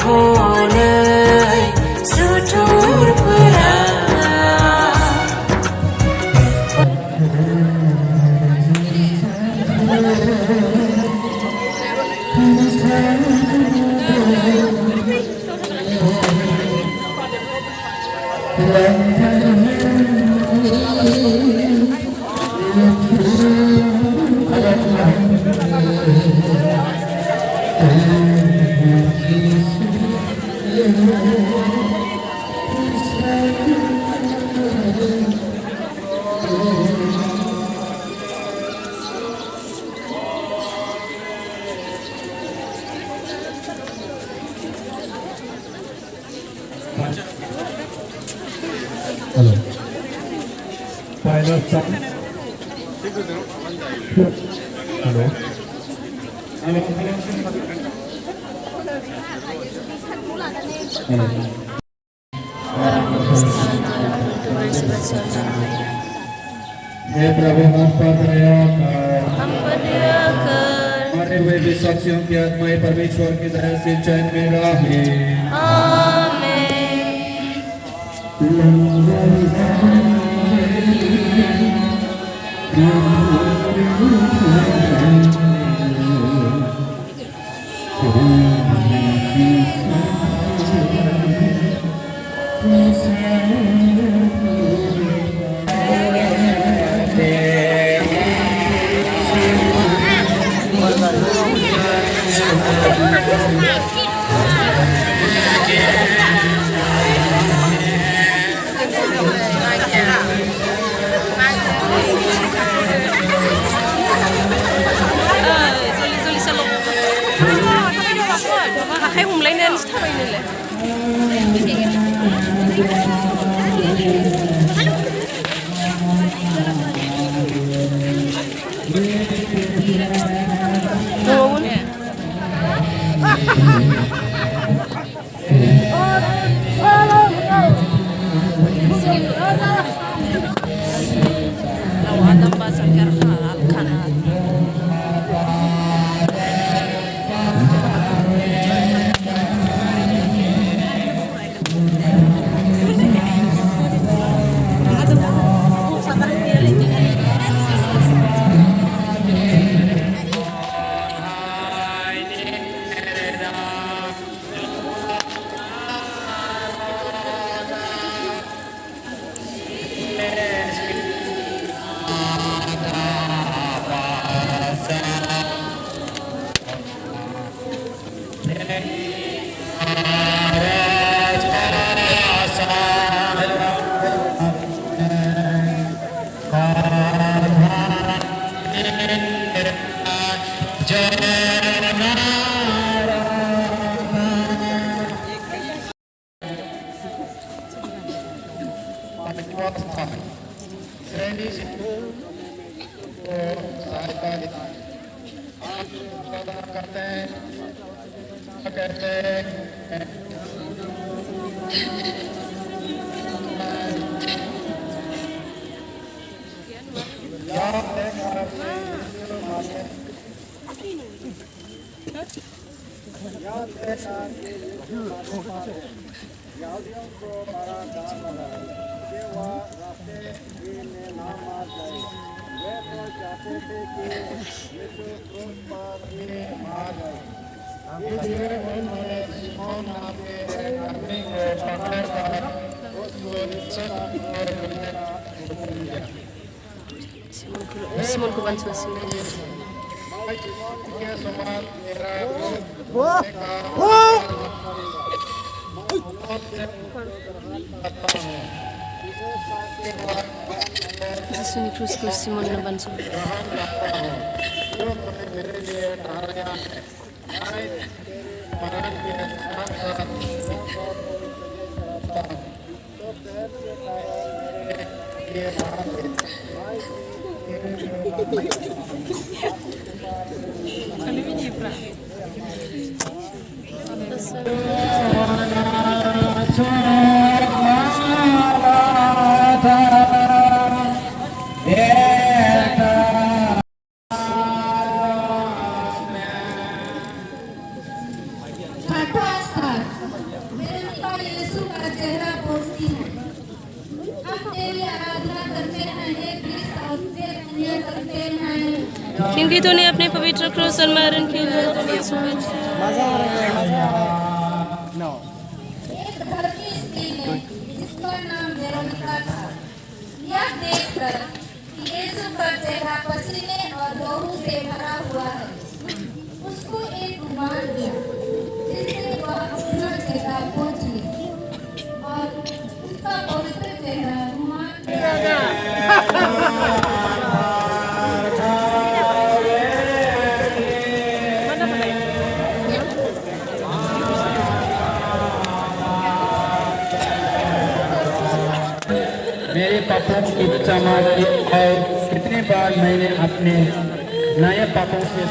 hone sutur pura Hello. Pilot sound. Hello. हे प्रभु हम हम बनियाकर हमारे हुए भी साक्षियों की आत्माएं परमेश्वर की दया से चैन में रहे। Hay humlayna nish tabaynile. Law adam basan karha al-kana. Simon ko bantu sini. Sini terus ke Simon na bantu. Start. तेरी आराधना करते हैं, हे कृष्ण, और तुझे धन्य करते हैं। क्योंकि तूने अपने पवित्र क्रूस और मरण के लिए दुनिया को बचाया। एक धरती स्त्री ने, जिसका नाम वेरोनिका था, यह देखकर कि यीशु का चेहरा पसीने और लहू से भरा हुआ है, उसको एक रुमाल दिया, जिससे वह अपना चेहरा पोंछ ले, और उसका पवित्र चेहरा रुमाल मेरे पापों की क्षमा की और कितने बार मैंने अपने नए पापों से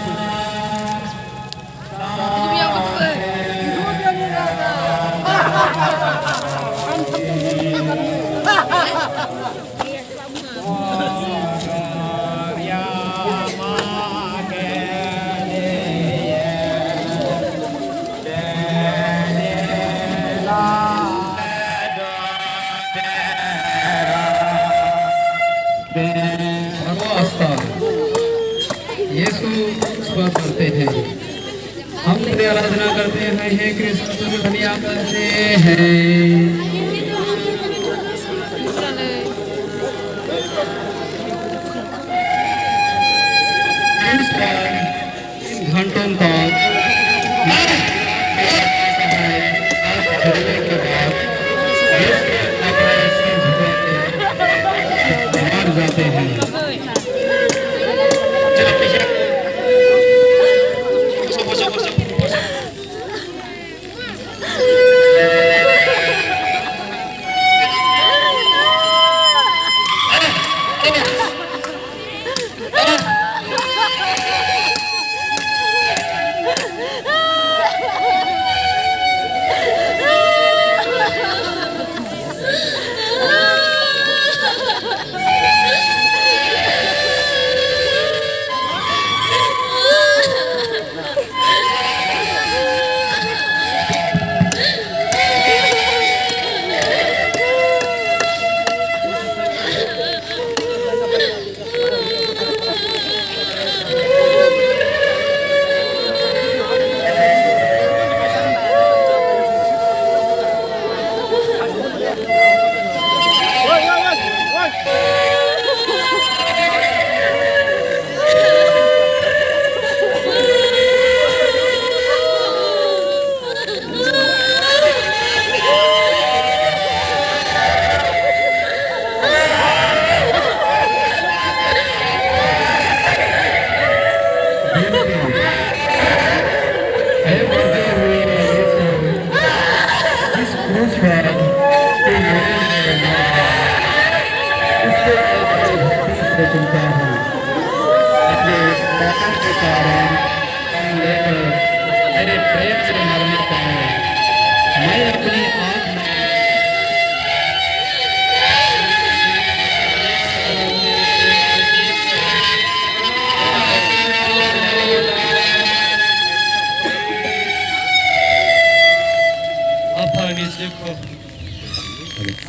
यीशु स्वर करते हैं, हम तेरी आराधना करते हैं, हे कृष्ण तुझे धन्य करते हैं। इन घंटों तक के बाद मर जाते हैं।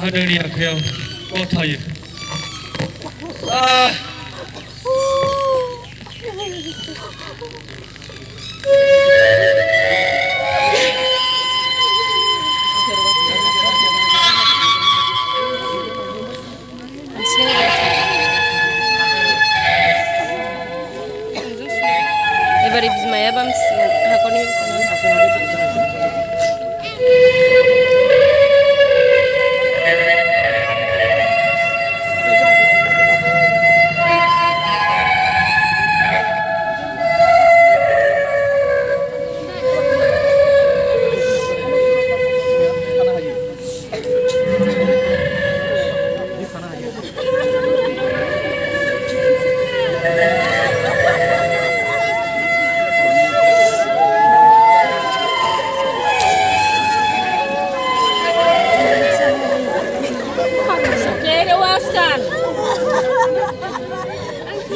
하늘이 아프여 꽃하여 Every Bismaya Bams, Hakoni.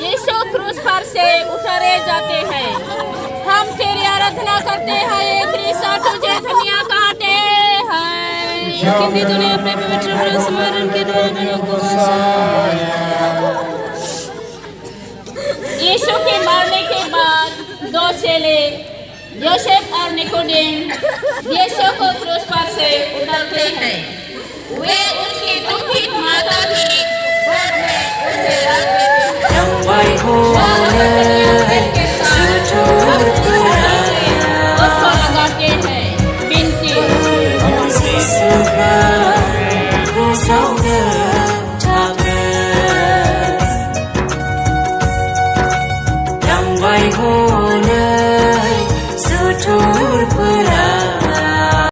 यीशु क्रूस पर से उतारे जाते हैं, हम तेरी आराधना करते हैं, कृष्ण तुझे धन्य कहते हैं। क्योंकि तूने अपने पवित्र क्रूस मरण के द्वारा बनों को बचाया। यीशु के मरने के बाद दो चेले योसेफ और निकोडेम यीशु को क्रूस पर से उतारते हैं। वे उसकी दुखी माता की गोद में उसे रख देते हैं। उसको लगाते हैं बिनती Hãy subscribe cho kênh Ghiền Mì Gõ để không bỏ lỡ